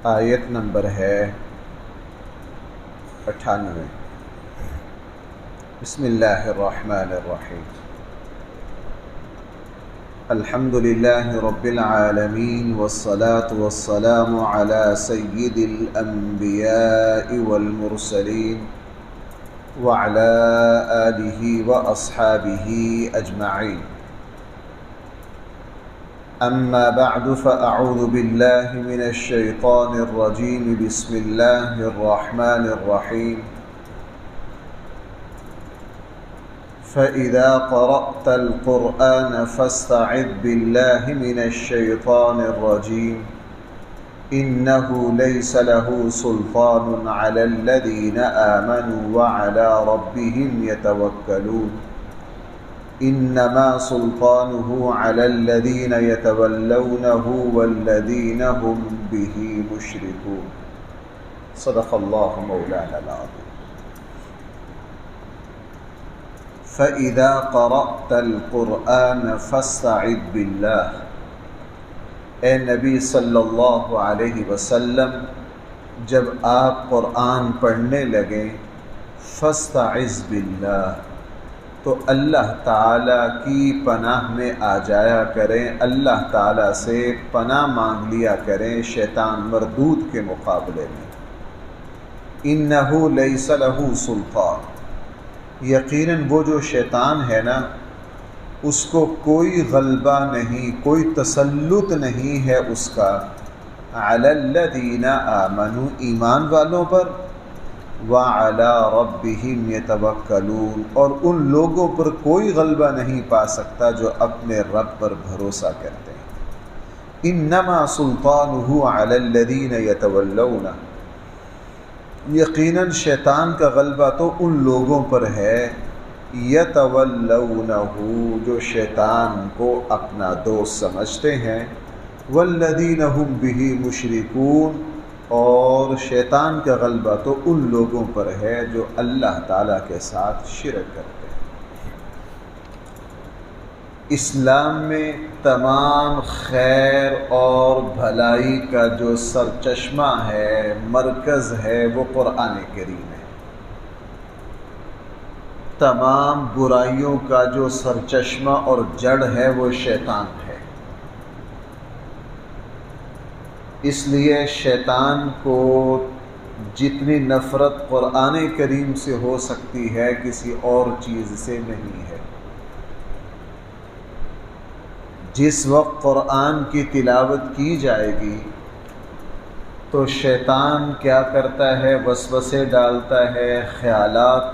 آیت نمبر ہے 98۔ بسم اللہ الرحمن الرحیم۔ الحمد للہ رب العالمین والصلاة والسلام علی سید الانبیاء والمرسلین وعلی آلہ واصحابہ اجمعین۔ اما بعد فاعوذ باللہ من الشیطان الرجیم۔ بسم اللہ الرحمن الرحیم۔ فَإِذَا قَرَأْتَ الْقُرْآنَ فَاسْتَعِذْ بِاللَّهِ مِنَ الشَّيْطَانِ الرَّجِيمِ إِنَّهُ لَيْسَ لَهُ سُلْطَانٌ عَلَى الَّذِينَ آمَنُوا وَعَلَى رَبِّهِمْ يَتَوَكَّلُونَ إِنَّمَا سُلْطَانُهُ عَلَى الَّذِينَ يَتَوَلَّوْنَهُ وَالَّذِينَ هُمْ بِهِ مُشْرِكُونَ۔ صدق اللہ مولانا العظیم۔ فَإِذَا قَرَأْتَ الْقُرْآنَ فَاسْتَعِذْ بِاللَّهِ، اے نبی صلی اللہ علیہ وسلم جب آپ قرآن پڑھنے لگیں فَاسْتَعِذْ بِاللَّهِ تو اللہ تعالیٰ کی پناہ میں آ جایا کریں، اللہ تعالیٰ سے پناہ مانگ لیا کریں شیطان مردود کے مقابلے میں۔ إِنَّهُ لَيْسَ لَهُ سُلْطَانٌ، یقیناً وہ جو شیطان ہے نا، اس کو کوئی غلبہ نہیں، کوئی تسلط نہیں ہے اس کا، علی الذین آمنوا ایمان والوں پر، وعلی ربہم یتوکلون اور ان لوگوں پر کوئی غلبہ نہیں پا سکتا جو اپنے رب پر بھروسہ کرتے ہیں۔ انما سلطانہ علی الذین یتولونہ، یقیناً شیطان کا غلبہ تو ان لوگوں پر ہے، یتولونہ جو شیطان کو اپنا دوست سمجھتے ہیں، والذین ہم بہ مشرکون اور شیطان کا غلبہ تو ان لوگوں پر ہے جو اللہ تعالیٰ کے ساتھ شرک کرتے ہیں۔ اسلام میں تمام خیر اور بھلائی کا جو سرچشمہ ہے، مرکز ہے، وہ قرآن کریم ہے۔ تمام برائیوں کا جو سرچشمہ اور جڑ ہے وہ شیطان ہے۔ اس لیے شیطان کو جتنی نفرت قرآن کریم سے ہو سکتی ہے کسی اور چیز سے نہیں ہے۔ جس وقت قرآن کی تلاوت کی جائے گی تو شیطان کیا کرتا ہے؟ وسوسے ڈالتا ہے، خیالات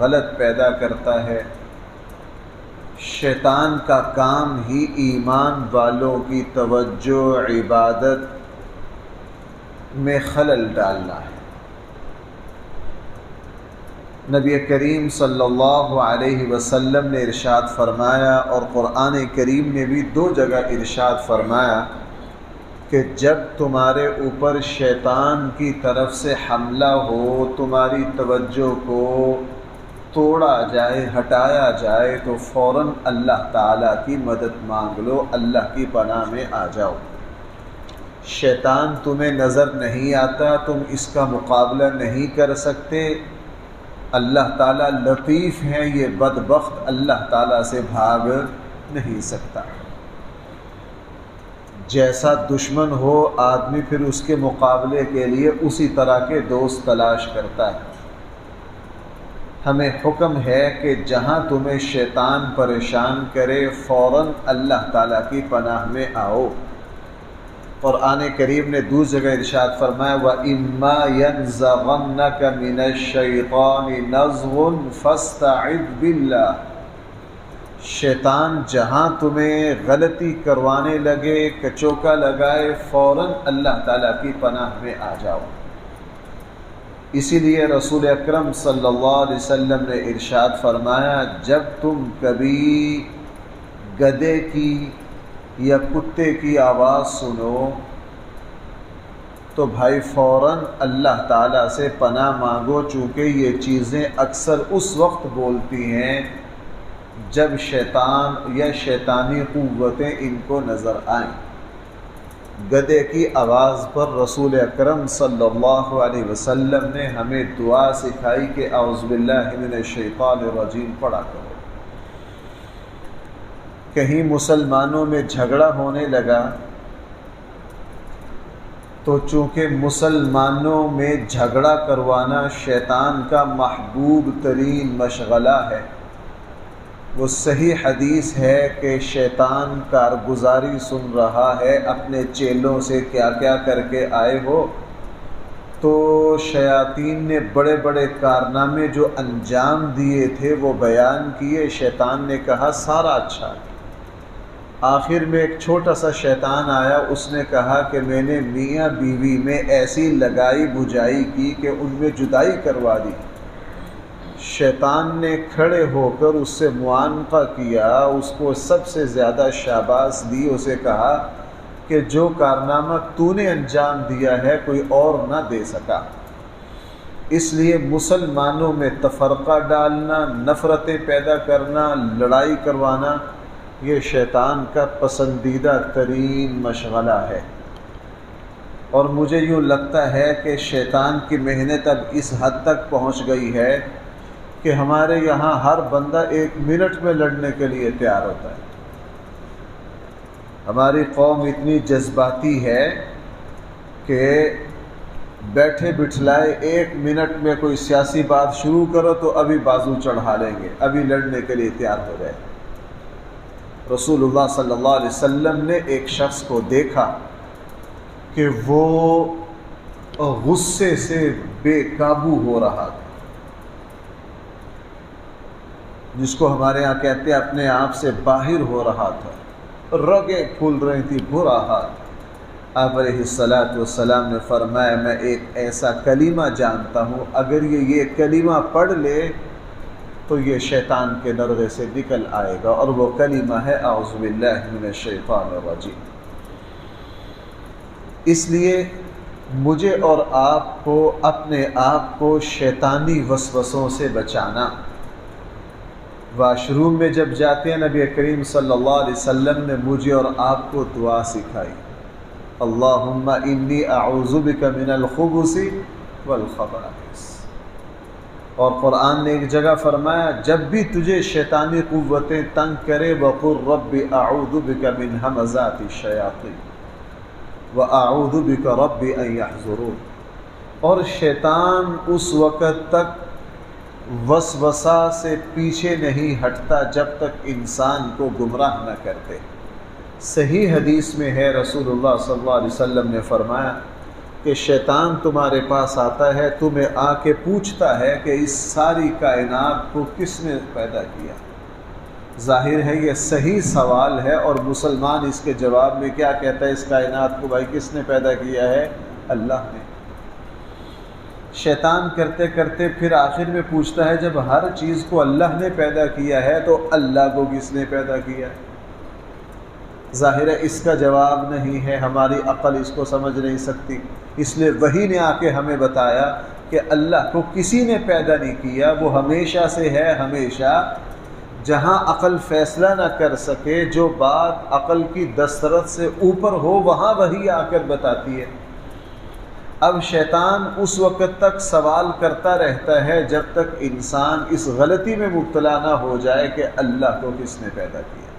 غلط پیدا کرتا ہے۔ شیطان کا کام ہی ایمان والوں کی توجہ عبادت میں خلل ڈالنا ہے۔ نبی کریم صلی اللہ علیہ وسلم نے ارشاد فرمایا، اور قرآن کریم نے بھی 2 جگہ ارشاد فرمایا کہ جب تمہارے اوپر شیطان کی طرف سے حملہ ہو، تمہاری توجہ کو توڑا جائے، ہٹایا جائے، تو فوراً اللہ تعالیٰ کی مدد مانگ لو، اللہ کی پناہ میں آ جاؤ۔ شیطان تمہیں نظر نہیں آتا، تم اس کا مقابلہ نہیں کر سکتے، اللہ تعالیٰ لطیف ہیں، یہ بدبخت اللہ تعالیٰ سے بھاگ نہیں سکتا۔ جیسا دشمن ہو آدمی پھر اس کے مقابلے کے لیے اسی طرح کے دوست تلاش کرتا ہے۔ ہمیں حکم ہے کہ جہاں تمہیں شیطان پریشان کرے فوراً اللہ تعالیٰ کی پناہ میں آؤ۔ قرآن کریم نے 2 جگہ ارشاد فرمایا، وَإِمَّا يَنزَغَنَّكَ مِنَ الشَّيْطَانِ نَزْغٌ فَاسْتَعِذْ بِاللَّهِ، شیطان جہاں تمہیں غلطی کروانے لگے، کچوکا لگائے، فوراً اللہ تعالیٰ کی پناہ میں آ جاؤ۔ اسی لیے رسول اکرم صلی اللہ علیہ وسلم نے ارشاد فرمایا، جب تم کبھی گدھے کی یا کتے کی آواز سنو تو بھائی فوراً اللہ تعالیٰ سے پناہ مانگو، چونکہ یہ چیزیں اکثر اس وقت بولتی ہیں جب شیطان یا شیطانی قوتیں ان کو نظر آئیں۔ گدے کی آواز پر رسول اکرم صلی اللہ علیہ وسلم نے ہمیں دعا سکھائی کہ اعوذ باللہ من الشیطان الرجیم پڑھا کرو۔ کہیں مسلمانوں میں جھگڑا ہونے لگا تو چونکہ مسلمانوں میں جھگڑا کروانا شیطان کا محبوب ترین مشغلہ ہے، وہ صحیح حدیث ہے کہ شیطان کارگزاری سن رہا ہے اپنے چیلوں سے کیا کیا کر کے آئے ہو، تو شیاطین نے بڑے بڑے کارنامے جو انجام دیے تھے وہ بیان کیے۔ شیطان نے کہا سارا اچھا ہے۔ آخر میں ایک چھوٹا سا شیطان آیا، اس نے کہا کہ میں نے میاں بیوی میں ایسی لگائی بجائی کی کہ ان میں جدائی کروا دی۔ شیطان نے کھڑے ہو کر اس سے معانقہ کیا، اس کو سب سے زیادہ شاباش دی، اسے کہا کہ جو کارنامہ تو نے انجام دیا ہے کوئی اور نہ دے سکا۔ اس لیے مسلمانوں میں تفرقہ ڈالنا، نفرتیں پیدا کرنا، لڑائی کروانا، یہ شیطان کا پسندیدہ ترین مشغلہ ہے۔ اور مجھے یوں لگتا ہے کہ شیطان کی محنت اب اس حد تک پہنچ گئی ہے کہ ہمارے یہاں ہر بندہ 1 منٹ میں لڑنے کے لیے تیار ہوتا ہے۔ ہماری قوم اتنی جذباتی ہے کہ بیٹھے بٹھلائے 1 منٹ میں کوئی سیاسی بات شروع کرو تو ابھی بازو چڑھا لیں گے، ابھی لڑنے کے لیے تیار ہو جائے۔ رسول اللہ صلی اللہ علیہ وسلم نے ایک شخص کو دیکھا کہ وہ غصے سے بے قابو ہو رہا تھا، جس کو ہمارے ہاں کہتے ہیں اپنے آپ سے باہر ہو رہا تھا، رگیں پھول رہی تھی، برا حال۔ آپ علیہ الصلاۃ والسلام نے فرمایا میں ایک ایسا کلمہ جانتا ہوں، اگر یہ کلمہ پڑھ لے تو یہ شیطان کے نرغے سے نکل آئے گا، اور وہ کلمہ ہے اعوذ باللہ من الشیطان الرجیم۔ اس لیے مجھے اور آپ کو اپنے آپ کو شیطانی وسوسوں سے بچانا۔ واش روم میں جب جاتے ہیں نبی کریم صلی اللہ علیہ وسلم نے مجھے اور آپ کو دعا سکھائی، اللہم انی اعوذ بک من الخبث والخبائث۔ اور قرآن نے ایک جگہ فرمایا جب بھی تجھے شیطانی قوتیں تنگ کرے وقل رب اعوذ بک من ہمزات الشیاطین واعوذ بک رب ان یحضرون۔ اور شیطان اس وقت تک وسوسہ سے پیچھے نہیں ہٹتا جب تک انسان کو گمراہ نہ کرتے۔ صحیح حدیث میں ہے رسول اللہ صلی اللہ علیہ وسلم نے فرمایا کہ شیطان تمہارے پاس آتا ہے، تمہیں آ کے پوچھتا ہے کہ اس ساری کائنات کو کس نے پیدا کیا۔ ظاہر ہے یہ صحیح سوال ہے، اور مسلمان اس کے جواب میں کیا کہتا ہے، اس کائنات کو بھائی کس نے پیدا کیا ہے؟ اللہ نے۔ شیطان کرتے کرتے پھر آخر میں پوچھتا ہے جب ہر چیز کو اللہ نے پیدا کیا ہے تو اللہ کو کس نے پیدا کیا ہے؟ ظاہر ہے اس کا جواب نہیں ہے، ہماری عقل اس کو سمجھ نہیں سکتی، اس لیے وحی نے آ کے ہمیں بتایا کہ اللہ کو کسی نے پیدا نہیں کیا، وہ ہمیشہ سے ہے، ہمیشہ۔ جہاں عقل فیصلہ نہ کر سکے، جو بات عقل کی دسترس سے اوپر ہو، وہاں وحی آ کر بتاتی ہے۔ اب شیطان اس وقت تک سوال کرتا رہتا ہے جب تک انسان اس غلطی میں مبتلا نہ ہو جائے کہ اللہ کو کس نے پیدا کیا۔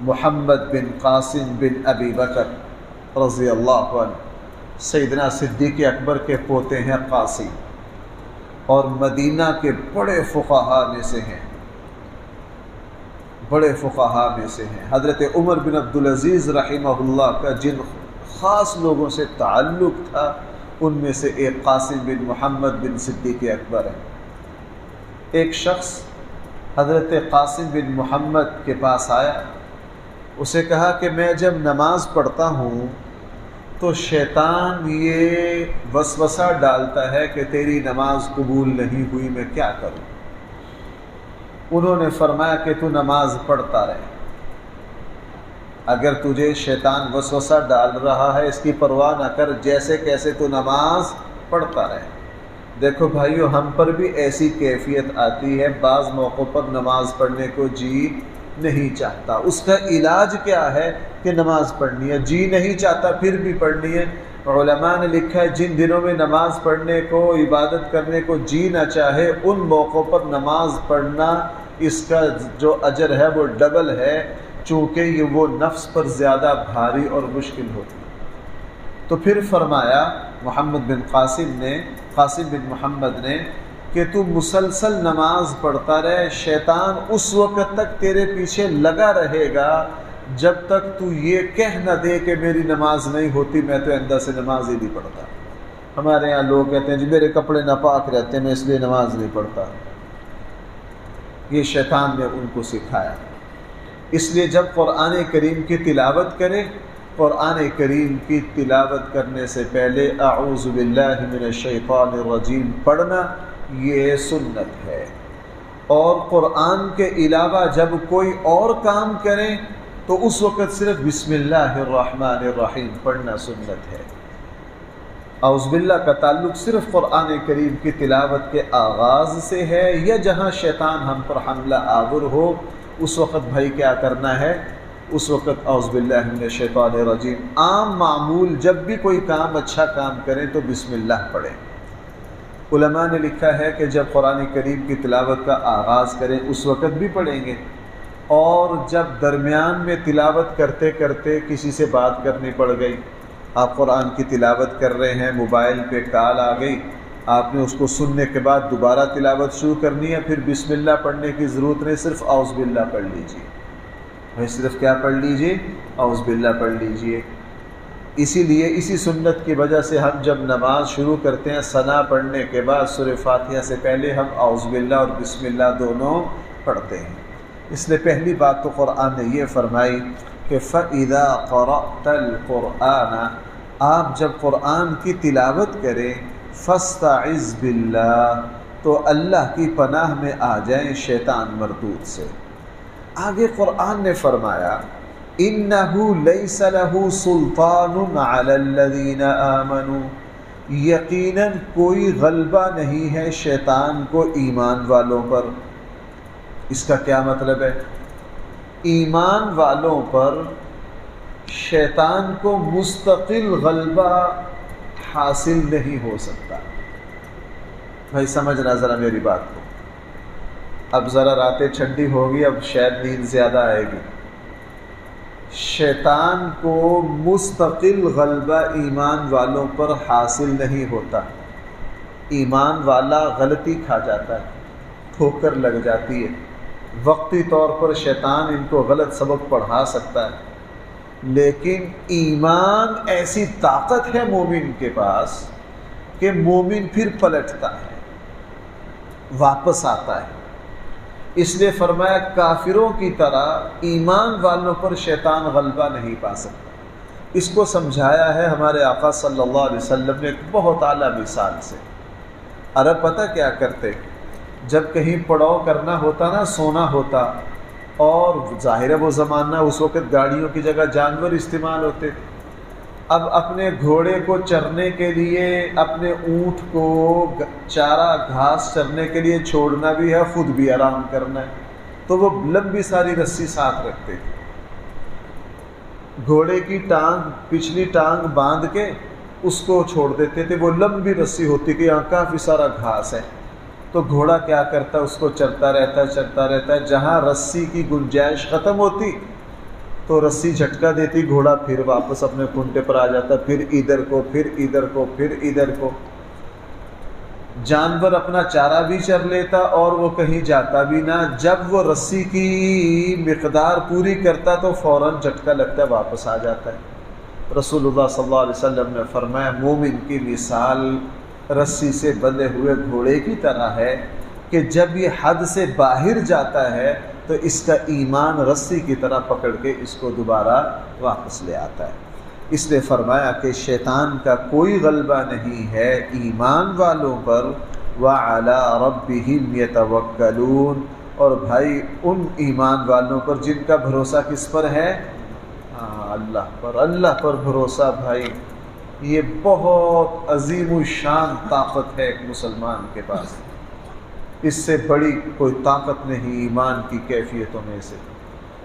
محمد بن قاسم بن ابی بکر رضی اللہ عنہ سیدنا صدیق اکبر کے پوتے ہیں قاسم، اور مدینہ کے بڑے فقہاء میں سے ہیں، بڑے فقہاء میں سے ہیں۔ حضرت عمر بن عبدالعزیز رحمہ اللہ کا جن خاص لوگوں سے تعلق تھا ان میں سے ایک قاسم بن محمد بن صدیق اکبر ہے۔ ایک شخص حضرت قاسم بن محمد کے پاس آیا، اسے کہا کہ میں جب نماز پڑھتا ہوں تو شیطان یہ وسوسہ ڈالتا ہے کہ تیری نماز قبول نہیں ہوئی، میں کیا کروں؟ انہوں نے فرمایا کہ تو نماز پڑھتا رہے، اگر تجھے شیطان وسوسہ ڈال رہا ہے اس کی پرواہ نہ کر، جیسے کیسے تو نماز پڑھتا رہے۔ دیکھو بھائیو، ہم پر بھی ایسی کیفیت آتی ہے، بعض موقعوں پر نماز پڑھنے کو جی نہیں چاہتا۔ اس کا علاج کیا ہے کہ کہ نماز پڑھنی ہے، جی نہیں چاہتا پھر بھی پڑھنی ہے۔ علماء نے لکھا ہے جن دنوں میں نماز پڑھنے کو، عبادت کرنے کو جی نہ چاہے، ان موقعوں پر نماز پڑھنا اس کا جو اجر ہے وہ ڈبل ہے، چونکہ یہ وہ نفس پر زیادہ بھاری اور مشکل ہوتی ہے۔ تو پھر فرمایا محمد بن قاسم بن محمد نے کہ تو مسلسل نماز پڑھتا رہے، شیطان اس وقت تک تیرے پیچھے لگا رہے گا جب تک تو یہ کہہ نہ دے کہ میری نماز نہیں ہوتی، میں تو اندر سے نماز ہی نہیں پڑھتا۔ ہمارے یہاں لوگ کہتے ہیں جی میرے کپڑے ناپاک رہتے ہیں میں اس لیے نماز نہیں پڑھتا۔ یہ شیطان نے ان کو سکھایا۔ اس لیے جب قرآن کریم کی تلاوت کرے، قرآن کریم کی تلاوت کرنے سے پہلے اعوذ باللہ من الشیطان الرجیم پڑھنا یہ سنت ہے، اور قرآن کے علاوہ جب کوئی اور کام کریں تو اس وقت صرف بسم اللہ الرحمن الرحیم پڑھنا سنت ہے۔ اعوذ باللہ کا تعلق صرف قرآن کریم کی تلاوت کے آغاز سے ہے، یا جہاں شیطان ہم پر حملہ آور ہو اس وقت بھائی کیا کرنا ہے، اس وقت اعوذ باللہ من الشیطان الرجیم۔ عام معمول جب بھی کوئی کام اچھا کام کریں تو بسم اللہ پڑھیں۔ علماء نے لکھا ہے کہ جب قرآن کریم کی تلاوت کا آغاز کریں اس وقت بھی پڑھیں گے، اور جب درمیان میں تلاوت کرتے کرتے کسی سے بات کرنی پڑ گئی، آپ قرآن کی تلاوت کر رہے ہیں، موبائل پہ کال آ گئی، آپ نے اس کو سننے کے بعد دوبارہ تلاوت شروع کرنی ہے، پھر بسم اللہ پڑھنے کی ضرورت نہیں، صرف اعوذ باللہ پڑھ لیجیے۔ بھائی صرف کیا پڑھ لیجیے؟ اعوذ باللہ پڑھ لیجیے۔ اسی لیے اسی سنت کی وجہ سے ہم جب نماز شروع کرتے ہیں ثنا پڑھنے کے بعد سورہ فاتحہ سے پہلے ہم اعوذ باللہ اور بسم اللہ دونوں پڑھتے ہیں۔ اس لیے پہلی بات تو قرآن نے یہ فرمائی کہ فَإِذَا قَرَأْتَ الْقُرْآنَ، آپ جب قرآن کی تلاوت کریں فَاسْتَعِذْ بِاللَّہ، تو اللہ کی پناہ میں آ جائیں شیطان مردود سے۔ آگے قرآن نے فرمایا إِنَّهُ لَيْسَ لَهُ سُلْطَانٌ عَلَى الَّذِينَ آمَنُوا، یقیناً کوئی غلبہ نہیں ہے شیطان کو ایمان والوں پر۔ اس کا کیا مطلب ہے؟ ایمان والوں پر شیطان کو مستقل غلبہ حاصل نہیں ہو سکتا۔ بھائی سمجھنا ذرا میری بات کو، اب ذرا راتیں ٹھنڈی ہوگی، اب شاید نیند زیادہ آئے گی۔ شیطان کو مستقل غلبہ ایمان والوں پر حاصل نہیں ہوتا۔ ایمان والا غلطی کھا جاتا ہے، ٹھوکر لگ جاتی ہے، وقتی طور پر شیطان ان کو غلط سبق پڑھا سکتا ہے، لیکن ایمان ایسی طاقت ہے مومن کے پاس کہ مومن پھر پلٹتا ہے، واپس آتا ہے۔ اس لیے فرمایا کافروں کی طرح ایمان والوں پر شیطان غلبہ نہیں پا سکتا۔ اس کو سمجھایا ہے ہمارے آقا صلی اللہ علیہ وسلم نے ایک بہت اعلیٰ مثال سے۔ عرب پتہ کیا کرتے؟ جب کہیں پڑاؤ کرنا ہوتا نا، سونا ہوتا، اور ظاہر ہے وہ زمانہ اس وقت گاڑیوں کی جگہ جانور استعمال ہوتے تھے، اب اپنے گھوڑے کو چرنے کے لیے، اپنے اونٹ کو چارہ گھاس چرنے کے لیے چھوڑنا بھی ہے، خود بھی آرام کرنا ہے، تو وہ لمبی ساری رسی ساتھ رکھتے تھے۔ گھوڑے کی ٹانگ، پچھلی ٹانگ باندھ کے اس کو چھوڑ دیتے تھے، وہ لمبی رسی ہوتی کہ یہاں کافی سارا گھاس ہے، تو گھوڑا کیا کرتا ہے، اس کو چلتا رہتا ہے، جہاں رسی کی گنجائش ختم ہوتی تو رسی جھٹکا دیتی، گھوڑا پھر واپس اپنے کنٹے پر آ جاتا، پھر ادھر کو، پھر ادھر کو، پھر ادھر کو۔ جانور اپنا چارہ بھی چر لیتا اور وہ کہیں جاتا بھی نہ، جب وہ رسی کی مقدار پوری کرتا تو فوراً جھٹکا لگتا ہے، واپس آ جاتا ہے۔ رسول اللہ صلی اللہ علیہ وسلم نے فرمایا مومن کی مثال رسی سے بندھے ہوئے گھوڑے کی طرح ہے کہ جب یہ حد سے باہر جاتا ہے تو اس کا ایمان رسی کی طرح پکڑ کے اس کو دوبارہ واپس لے آتا ہے۔ اس لیے فرمایا کہ شیطان کا کوئی غلبہ نہیں ہے ایمان والوں پر، وَعَلَىٰ رَبِّهِمْ يَتَوَكَّلُونَ، اور بھائی ان ایمان والوں پر جن کا بھروسہ کس پر ہے؟ اللہ پر۔ اللہ پر بھروسہ بھائی یہ بہت عظیم الشان طاقت ہے ایک مسلمان کے پاس، اس سے بڑی کوئی طاقت نہیں ایمان کی کیفیتوں میں سے۔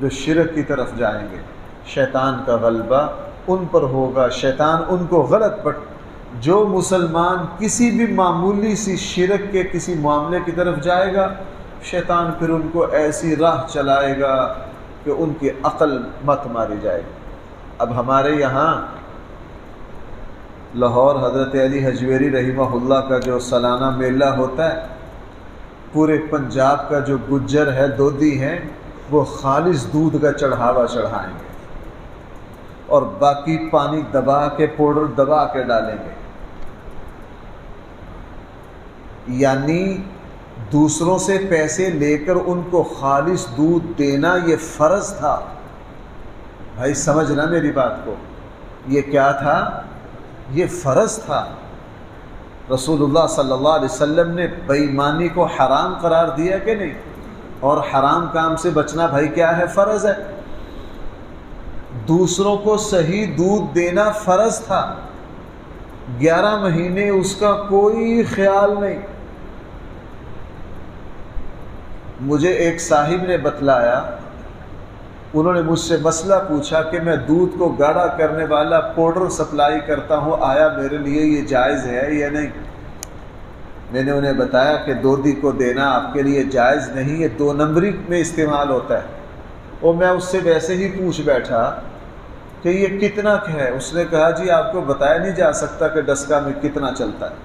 جو شرک کی طرف جائیں گے شیطان کا غلبہ ان پر ہوگا، شیطان ان کو غلط بٹ جو مسلمان کسی بھی معمولی سی شرک کے کسی معاملے کی طرف جائے گا شیطان پھر ان کو ایسی راہ چلائے گا کہ ان کی عقل مت ماری جائے گی۔ اب ہمارے یہاں لاہور حضرت علی حجویری رحمہ اللہ کا جو سالانہ میلہ ہوتا ہے، پورے پنجاب کا جو گجر ہے دودی ہیں وہ خالص دودھ کا چڑھاوا چڑھائیں گے اور باقی پانی دبا کے پاؤڈر دبا کے ڈالیں گے، یعنی دوسروں سے پیسے لے کر ان کو خالص دودھ دینا یہ فرض تھا۔ بھائی سمجھنا میری بات کو، یہ کیا تھا؟ یہ فرض تھا۔ رسول اللہ صلی اللہ علیہ وسلم نے بے ایمانی کو حرام قرار دیا کہ نہیں؟ اور حرام کام سے بچنا بھائی کیا ہے؟ فرض ہے۔ دوسروں کو صحیح دودھ دینا فرض تھا، 11 مہینے اس کا کوئی خیال نہیں۔ مجھے ایک صاحب نے بتلایا، انہوں نے مجھ سے مسئلہ پوچھا کہ میں دودھ کو گاڑھا کرنے والا پاؤڈر سپلائی کرتا ہوں، آیا میرے لیے یہ جائز ہے یا نہیں؟ میں نے انہیں بتایا کہ دودھی کو دینا آپ کے لیے جائز نہیں، یہ 2 نمبری میں استعمال ہوتا ہے۔ اور میں اس سے ویسے ہی پوچھ بیٹھا کہ یہ کتنا ہے؟ اس نے کہا جی آپ کو بتایا نہیں جا سکتا کہ ڈسکا میں کتنا چلتا ہے۔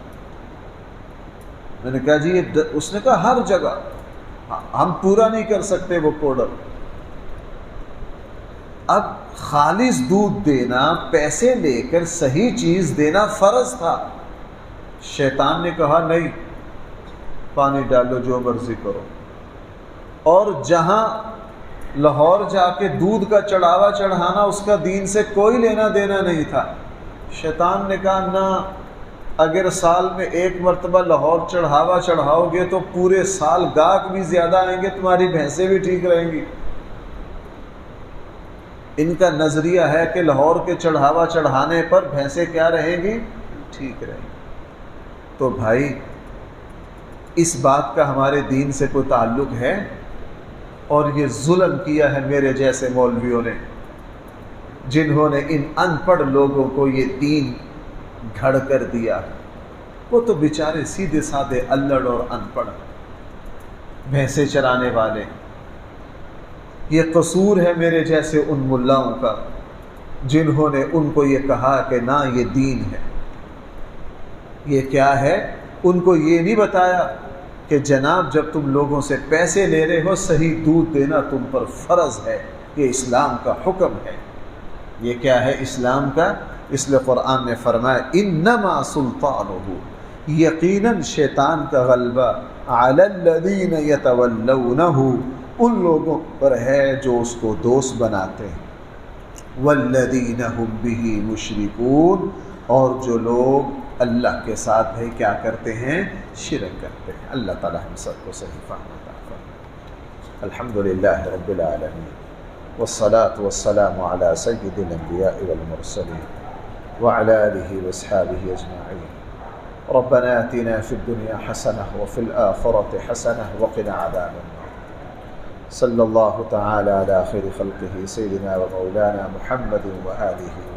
میں نے کہا جی اس نے کہا ہر جگہ، ہم پورا نہیں کر سکتے وہ پاؤڈر۔ اب خالص دودھ دینا، پیسے لے کر صحیح چیز دینا فرض تھا۔ شیطان نے کہا نہیں، پانی ڈالو جو مرضی کرو، اور جہاں لاہور جا کے دودھ کا چڑھاوا چڑھانا اس کا دین سے کوئی لینا دینا نہیں تھا۔ شیطان نے کہا نہ، اگر سال میں 1 مرتبہ لاہور چڑھاوا چڑھاؤ گے تو پورے سال گاہک بھی زیادہ آئیں گے، تمہاری بھینسیں بھی ٹھیک رہیں گی۔ ان کا نظریہ ہے کہ لاہور کے چڑھاوا چڑھانے پر بھینسیں کیا رہیں گی؟ ٹھیک رہیں گی۔ تو بھائی اس بات کا ہمارے دین سے کوئی تعلق ہے؟ اور یہ ظلم کیا ہے میرے جیسے مولویوں نے، جنہوں نے ان ان پڑھ لوگوں کو یہ دین گھڑ کر دیا۔ وہ تو بیچارے سیدھے سادے الڑ اور ان پڑھ بھینسیں چرانے والے۔ یہ قصور ہے میرے جیسے ان ملاؤں کا جنہوں نے ان کو یہ کہا کہ نہ یہ دین ہے۔ یہ کیا ہے؟ ان کو یہ نہیں بتایا کہ جناب جب تم لوگوں سے پیسے لے رہے ہو صحیح دودھ دینا تم پر فرض ہے، یہ اسلام کا حکم ہے۔ یہ کیا ہے اسلام کا؟ اس لیے قرآن نے فرمایا انما سلطانہ، یقیناً شیطان کا غلبہ علی الذین یتولونہ، ان لوگوں پر ہے جو اس کو دوست بناتے ہیں، والذین ہم بہ مشرکون، اور جو لوگ اللہ کے ساتھ بھائی کیا کرتے ہیں؟ شرک کرتے ہیں۔ اللہ تعالی ہم سب کو صحیح فہم عطا فرمائے۔ الحمدللہ رب العالمین، والصلاة والسلام علی سید الانبیاء والمرسلین وعلى آلہ واصحابہ اجمعین۔ ربنا آتنا فی الدنیا حسنہ وفی الآخرة حسنہ وقنا عذاب النار۔ صلی اللہ تعالی علی خیر خلقہ سیدنا و مولانا محمد و آلہ